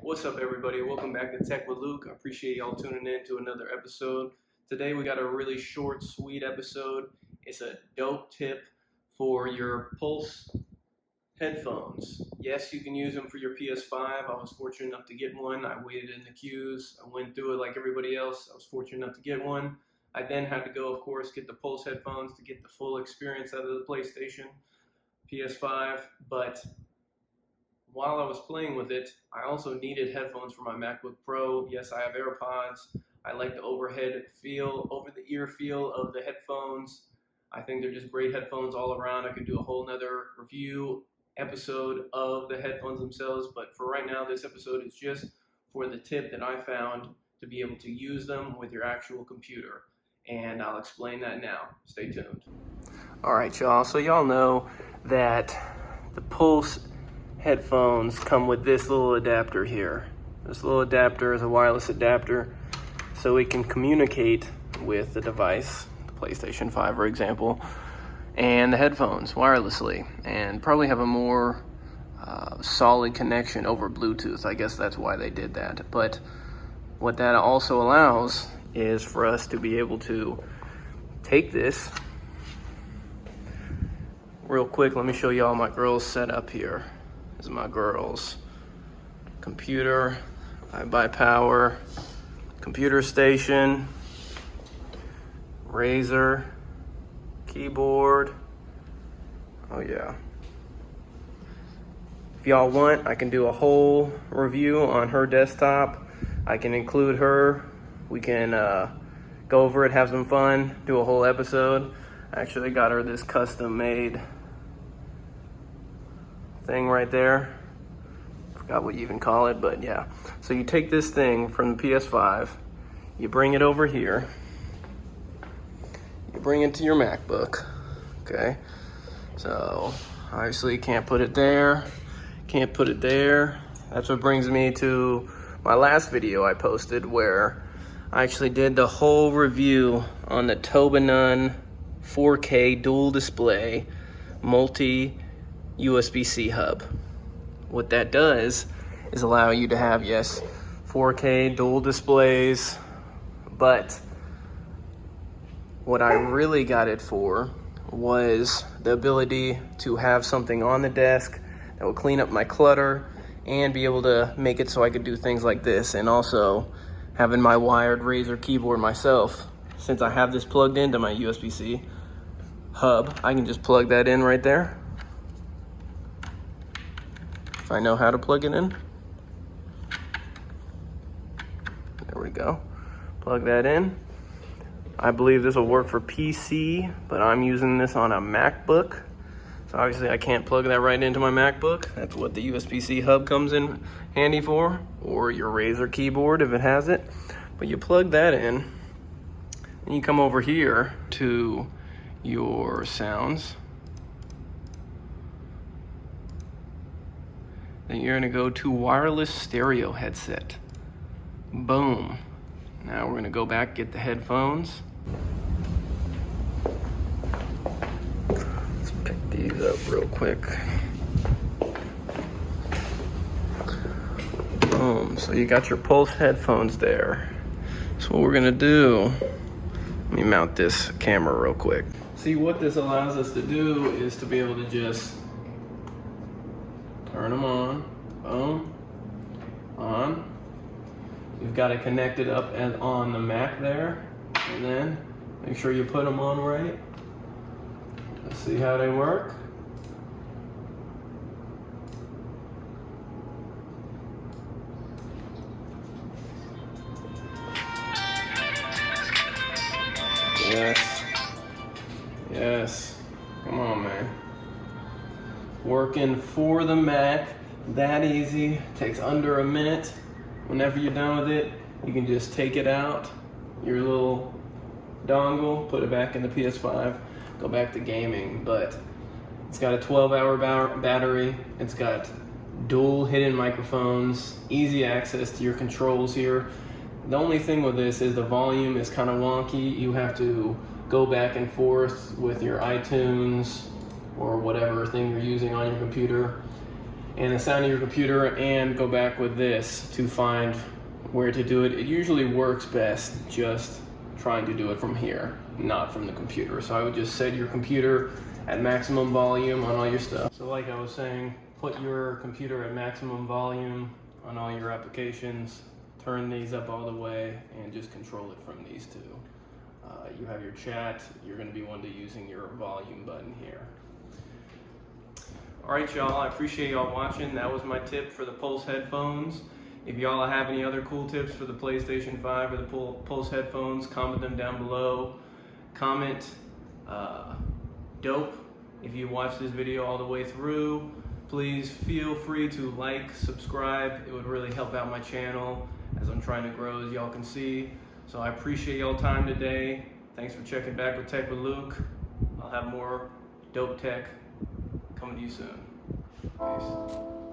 What's up, everybody? Welcome back to Tech with Luke. I appreciate y'all tuning in to another episode. Today we got a really short, sweet episode. It's a dope tip for your Pulse headphones. Yes, you can use them for your PS5. I was fortunate enough to get one. I waited in the queues. I went through it like everybody else. I was fortunate enough to get one. I then had to go, of course, get the Pulse headphones to get the full experience out of the PlayStation, PS5. But while I was playing with it, I also needed headphones for my MacBook Pro. Yes, I have AirPods. I like the over-the-ear feel of the headphones. I think they're just great headphones all around. I could do a whole nother review episode of the headphones themselves, but for right now, this episode is just for the tip that I found to be able to use them with your actual computer. And I'll explain that now. Stay tuned. All right, y'all. So y'all know that the Pulse headphones come with this little adapter here. This little adapter is a wireless adapter, so it can communicate with the device, the PlayStation 5 for example, and the headphones wirelessly, and probably have a more solid connection over Bluetooth. I guess that's why they did that. But what that also allows is for us to be able to take this real quick. Let me show y'all my girl's setup here. This is my girl's computer. I buy power, computer station, Razer, keyboard. Oh yeah. If y'all want, I can do a whole review on her desktop. I can include her. We can go over it, have some fun, do a whole episode. I actually got her this custom made thing right there. Forgot what you even call it, but yeah. So you take this thing from the PS5, you bring it over here, you bring it to your MacBook, okay? So obviously you can't put it there, can't put it there. That's what brings me to my last video I posted, where I actually did the whole review on the Tobanon 4K dual display multi USB-C hub. What that does is allow you to have, yes, 4K dual displays, but what I really got it for was the ability to have something on the desk that would clean up my clutter and be able to make it so I could do things like this. And also having my wired Razer keyboard myself, since I have this plugged into my USB-C hub, I can just plug that in right there. If I know how to plug it in. There we go. Plug that in. I believe this will work for PC, but I'm using this on a MacBook. So obviously I can't plug that right into my MacBook. That's what the USB-C hub comes in handy for, or your Razer keyboard if it has it. But you plug that in, and you come over here to your sounds. Then you're gonna go to wireless stereo headset. Boom. Now we're gonna go back, get the headphones. Let's pick these up real quick. Boom, so you got your Pulse headphones there. So what we're gonna do, let me mount this camera real quick. See, what this allows us to do is to be able to just turn them on, boom, on. You've got it connected up and on the Mac there, and then make sure you put them on right. Let's see how they work. Yes, yes, come on, man. Working for the Mac, that easy, takes under a minute. Whenever you're done with it, you can just take it out, your little dongle, put it back in the PS5, go back to gaming. But it's got a 12-hour battery, it's got dual hidden microphones, easy access to your controls here. The only thing with this is the volume is kind of wonky. You have to go back and forth with your iTunes or whatever thing you're using on your computer. and the sound of your computer, and go back with this to find where to do it. It usually works best just trying to do it from here, not from the computer. So I would just set your computer at maximum volume on all your stuff. So like I was saying, put your computer at maximum volume on all your applications, turn these up all the way, and just control it from these two. You have your chat, you're going to be one to using your volume button here. Alright y'all, I appreciate y'all watching. That was my tip for the Pulse headphones. If y'all have any other cool tips for the PlayStation 5 or the Pulse headphones, comment them down below. Comment dope if you watch this video all the way through. Please feel free to like, subscribe. It would really help out my channel as I'm trying to grow, as y'all can see. So I appreciate y'all time today. Thanks for checking back with Tech with Luke. I'll have more dope tech coming to you soon. Peace.